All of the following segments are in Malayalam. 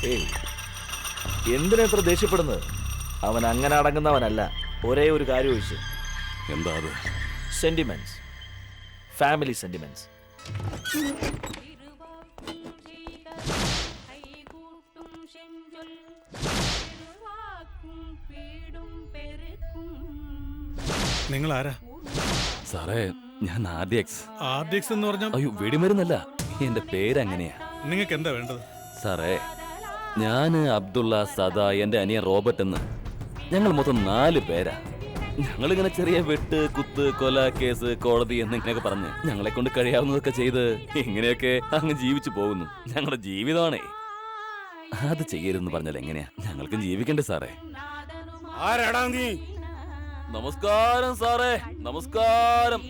ഏയ്, എന്തിനാ ഇത്ര ദേഷ്യപ്പെടുന്നത്? അവൻ അങ്ങനെ അടങ്ങുന്നവനല്ല. ഒരേ ഒരു കാര്യം ഒഴിച്ച്. എന്താ അത്? Sentiments, family sentiments. നിങ്ങൾ ആരാ? സാറേ, ഞാൻ ആർഡിഎക്സ്. ആർഡിഎക്സ് എന്ന് പറഞ്ഞാൽ? അയ്യോ, വെടിമരുന്നല്ല, എന്റെ പേരങ്ങനെയാ. നിങ്ങൾക്ക് എന്താ വേണ്ടത്? സാറേ, ഞാന് അബ്ദുള്ള, സദാ, എന്റെ അനിയൻ റോബർട്ട് എന്ന് ഞങ്ങൾ മൊത്തം 4 പേരാ. ഞങ്ങളിങ്ങനെ ചെറിയ വെട്ട്, കുത്ത്, കൊല, കേസ്, കോടതി എന്നിങ്ങനെയൊക്കെ പറഞ്ഞ് ഞങ്ങളെ കൊണ്ട് കഴിയാവുന്നതൊക്കെ ചെയ്ത് ഇങ്ങനെയൊക്കെ അങ്ങ് ജീവിച്ചു പോകുന്നു. ഞങ്ങളുടെ ജീവിതമാണേ. അത് ചെയ്യരുതെന്ന് പറഞ്ഞാൽ എങ്ങനെയാ? ഞങ്ങൾക്കും ജീവിക്കണ്ടേ സാറേ? ആരാടാ നീ? നമസ്കാരം സാറേ, നമസ്കാരം.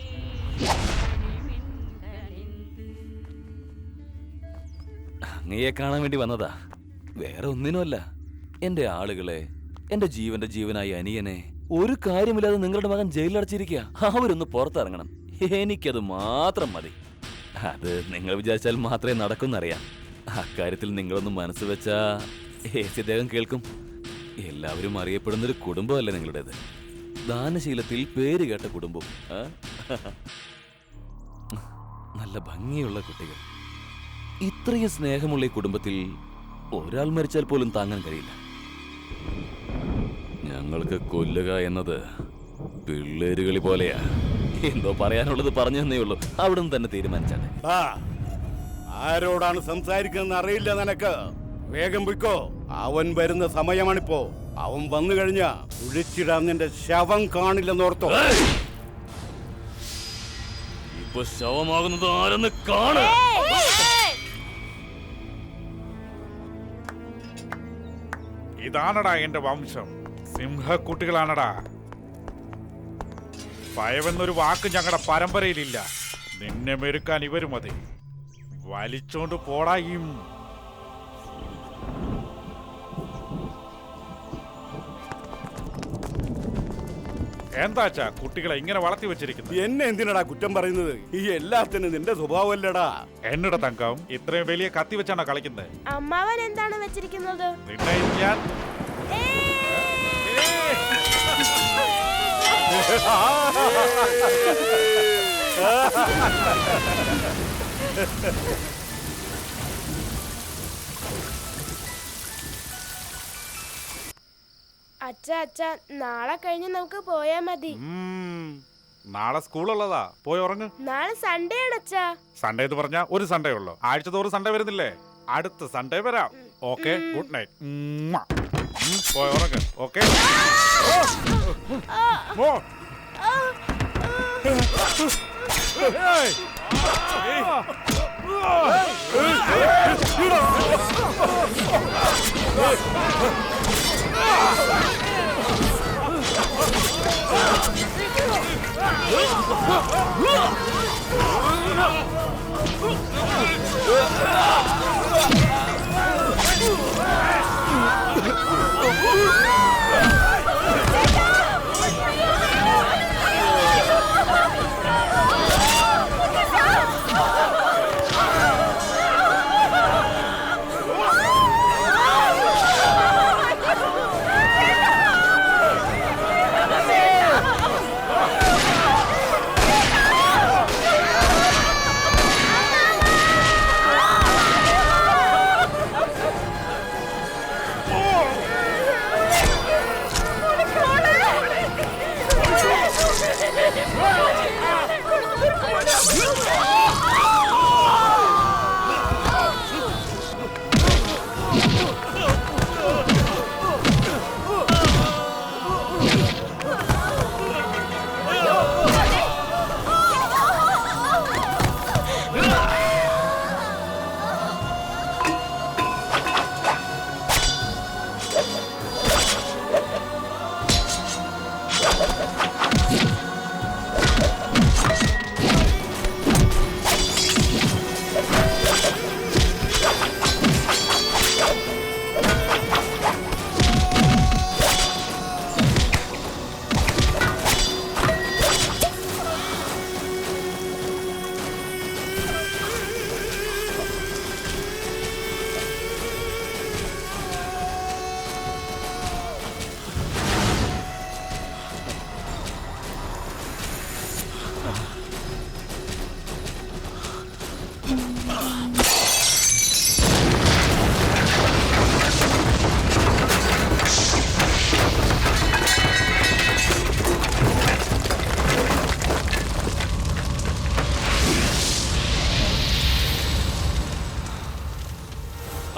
അങ്ങയെ കാണാൻ വേണ്ടി വന്നതാ, വേറെ ഒന്നിനുമല്ല. എന്റെ ആളുകളെ, എന്റെ ജീവന്റെ ജീവനായ അനിയനെ ഒരു കാര്യമില്ലാതെ നിങ്ങളുടെ മകൻ ജയിലിലടച്ചിരിക്കുക. അവരൊന്ന് പുറത്തിറങ്ങണം. എനിക്കത് മാത്രം മതി. അത് നിങ്ങൾ വിചാരിച്ചാൽ മാത്രമേ നടക്കുമെന്നറിയാം. അക്കാര്യത്തിൽ നിങ്ങളൊന്ന് മനസ്സ് വെച്ചാ അദ്ദേഹം കേൾക്കും. എല്ലാവരും അറിയപ്പെടുന്നൊരു കുടുംബമല്ലേ നിങ്ങളുടേത്. ദാനശീലത്തിൽ പേര് കേട്ട കുടുംബം. നല്ല ഭംഗിയുള്ള കുട്ടികൾ. ഇത്രയും സ്നേഹമുള്ള ഈ കുടുംബത്തിൽ ഒരാൾ മരിച്ചാൽ പോലും താങ്ങാൻ കഴിയില്ല. ഞങ്ങൾക്ക് കൊല്ലുക എന്നത് പിള്ളേരുകളി പോലെയാ. എന്തോ പറയാനുള്ളത് പറഞ്ഞു തന്നേ ഉള്ളൂ. അവിടുന്ന് തന്നെ തീരുമാനിച്ചാണ്. ആരോടാണ് സംസാരിക്കുന്നത് അറിയില്ല നിനക്ക്. വേഗം പോയിക്കോ. അവൻ വരുന്ന സമയമാണിപ്പോ. അവൻ വന്നു കഴിഞ്ഞാ കുഴിച്ചിടാൻ നിന്റെ ശവം കാണില്ലെന്നോർത്തോ. ഇപ്പൊ ശവമാകുന്നത് ആരെന്ന് കാണ. ഇതാണടാ എന്റെ വംശം. സിംഹക്കുട്ടികളാണടാ. ഭയമെന്നൊരു വാക്ക് ഞങ്ങളുടെ പരമ്പരയിലില്ല. നിന്നെ മെരുക്കാൻ ഇവര് മതി. വലിച്ചോണ്ട് പോടായും. എന്താച്ചാ കുട്ടികളെ ഇങ്ങനെ വളർത്തി വെച്ചിരിക്കുന്നു? എന്നെ എന്തിനടാ കുറ്റം പറയുന്നത്? ഈ എല്ലാത്തിനും നിന്റെ സ്വഭാവമല്ലടാ. എന്നോട് തങ്കം, ഇത്രയും വലിയ കത്തി വെച്ചാണോ കളിക്കുന്നത്? അമ്മാവൻ എന്താണ് വെച്ചിരിക്കുന്നത്? നിന്നെ ഞാൻ അച്ഛാ, നാളെ കഴിഞ്ഞ് നമുക്ക് പോയാ മതി. നാളെ സ്കൂളുള്ളതാ. പോയി ഉറങ്ങ്. നാളെ സൺഡേ ആണ് അച്ഛാ. സൺഡേ എന്ന് പറഞ്ഞാ ഒരു സൺഡേ ഉള്ളു. ആഴ്ച തോറും സൺഡേ വരുന്നില്ലേ? അടുത്ത സൺഡേ വരാം. Okay, good night. പോയി ഉറങ്ങ്. ഓക്കെ.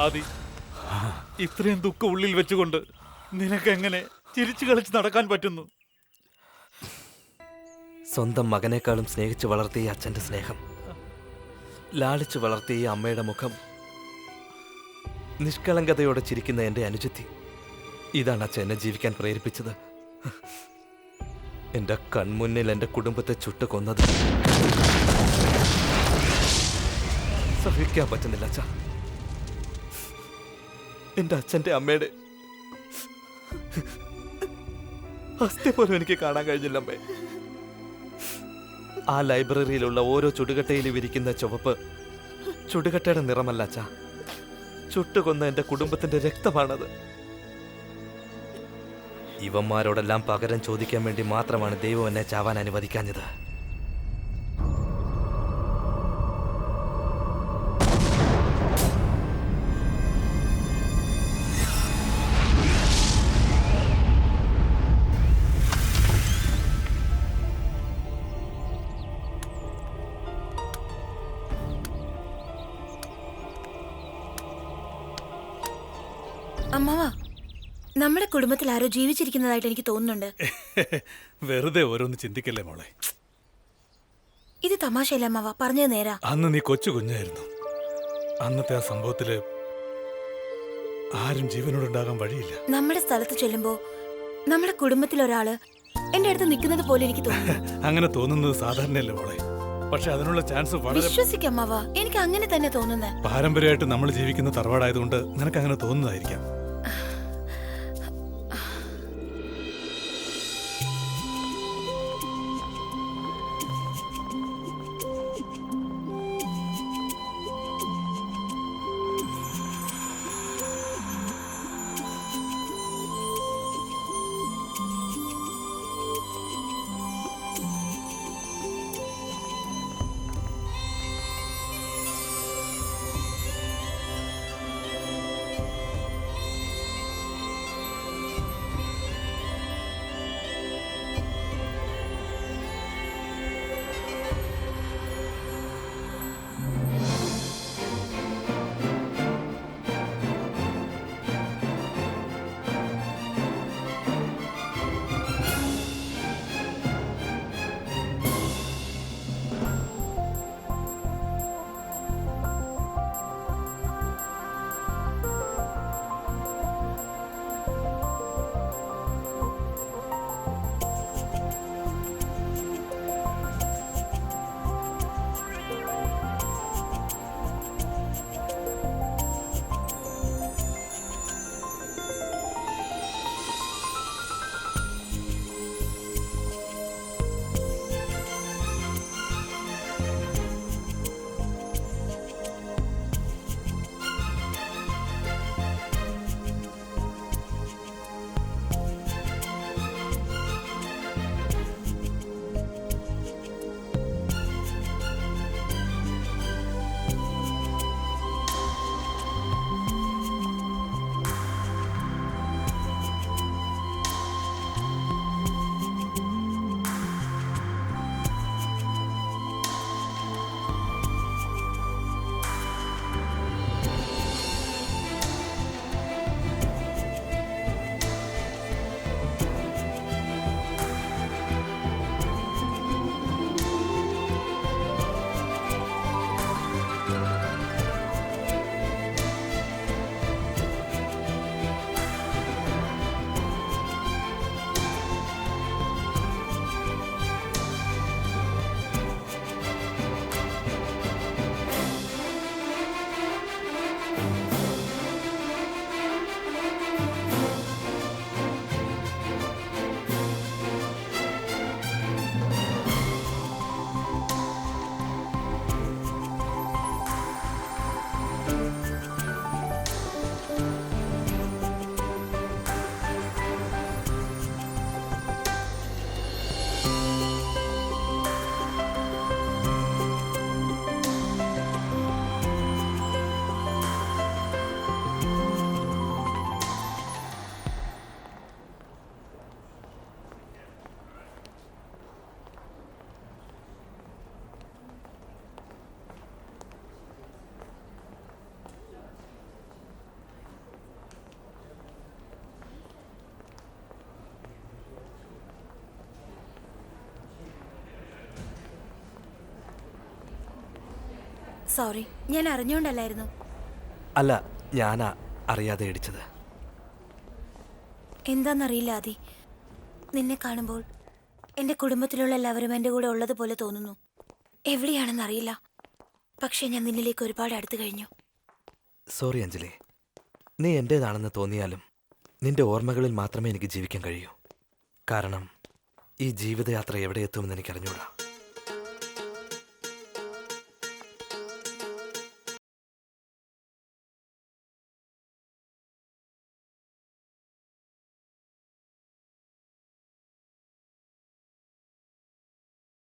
ആദി, ഇത്രയും ദുഃഖം ഉള്ളിൽ വെച്ചുകൊണ്ട് നിനക്കെങ്ങനെ ചിരിച്ചു കളിച്ച് നടക്കാൻ പറ്റുന്നു? സ്വന്തം മകനേക്കാളും സ്നേഹിച്ച് വളർത്തിയ അച്ഛൻ്റെ സ്നേഹം, ലാളിച്ച് വളർത്തിയ അമ്മയുടെ മുഖം, നിഷ്കളങ്കതയോടെ ചിരിക്കുന്ന എൻ്റെ അനുജത്തി, ഇതാണ് അച്ഛൻ എന്നെ ജീവിക്കാൻ പ്രേരിപ്പിച്ചത്. എൻ്റെ കൺമുന്നിൽ എൻ്റെ കുടുംബത്തെ ചുട്ടു കൊന്നത് സഹിക്കാൻ പറ്റുന്നില്ല അച്ഛ. എൻ്റെ അച്ഛൻ്റെ അമ്മയുടെ അസ്ഥി പോലും എനിക്ക് കാണാൻ കഴിഞ്ഞില്ല അമ്മേ. ആ ലൈബ്രറിയിലുള്ള ഓരോ ചുടുകട്ടയിലും ഇരിക്കുന്ന ചുവപ്പ് ചുടുകട്ടയുടെ നിറമല്ല അച്ഛാ, ചുട്ടുകൊന്ന എൻ്റെ കുടുംബത്തിന്റെ രക്തമാണത്. ഇവന്മാരോടെല്ലാം പകരം ചോദിക്കാൻ വേണ്ടി മാത്രമാണ് ദൈവം എന്നെ ചാവാൻ അനുവദിക്കാഞ്ഞത്. അമ്മാവാ, നമ്മുടെ കുടുംബത്തിൽ ആരോ ജീവിച്ചിരിക്കുന്നതായിട്ട് എനിക്ക് തോന്നുന്നുണ്ട്. വെറുതെ ഓരോന്ന് ചിന്തിക്കല്ലേ മോളെ. ഇത് തമാശയല്ല അമ്മാവാ, പറഞ്ഞത് നേരാ. അന്ന് നീ കൊച്ചു കുഞ്ഞായിരുന്നു. അന്നത്തെ ആ സംഭവത്തില് ആരും ജീവനോടുണ്ടാകാൻ വഴിയില്ല. നമ്മുടെ സ്ഥലത്ത് ചെല്ലുമ്പോ നമ്മുടെ കുടുംബത്തിൽ ഒരാള് എന്റെ അടുത്ത് നിൽക്കുന്നത് പോലെ എനിക്ക് തോന്നുന്നു. അങ്ങനെ തോന്നുന്നത് സാധാരണയല്ലേ മോളെ. പക്ഷെ അതിനുള്ള ചാൻസ് വളരെ വിശ്വസിക്കമ്മാവാ, എനിക്ക് അങ്ങനെ തന്നെ തോന്നുന്നേ. പാരമ്പര്യമായിട്ട് നമ്മൾ ജീവിക്കുന്ന തറവാടായതുകൊണ്ട് നിനക്ക് അങ്ങനെ തോന്നുന്നതായിരിക്കാം. സോറി, ഞാൻ അറിഞ്ഞോണ്ടല്ലായിരുന്നു. അല്ല, ഞാനാ അറിയാതെ ഇടിച്ചത്. എന്താന്നറിയില്ല ആദി, നിന്നെ കാണുമ്പോൾ എൻ്റെ കുടുംബത്തിലുള്ള എല്ലാവരും എൻ്റെ കൂടെ ഉള്ളതുപോലെ തോന്നുന്നു. എവിടെയാണെന്നറിയില്ല, പക്ഷേ ഞാൻ നിന്നിലേക്ക് ഒരുപാട് അടുത്ത് കഴിഞ്ഞു. സോറി അഞ്ജലി. നീ എൻ്റേതാണെന്ന് തോന്നിയാലും നിന്റെ ഓർമ്മകളിൽ മാത്രമേ എനിക്ക് ജീവിക്കാൻ കഴിയൂ. കാരണം ഈ ജീവിതയാത്ര എവിടെ എത്തുമെന്ന് എനിക്കറിഞ്ഞൂടാ.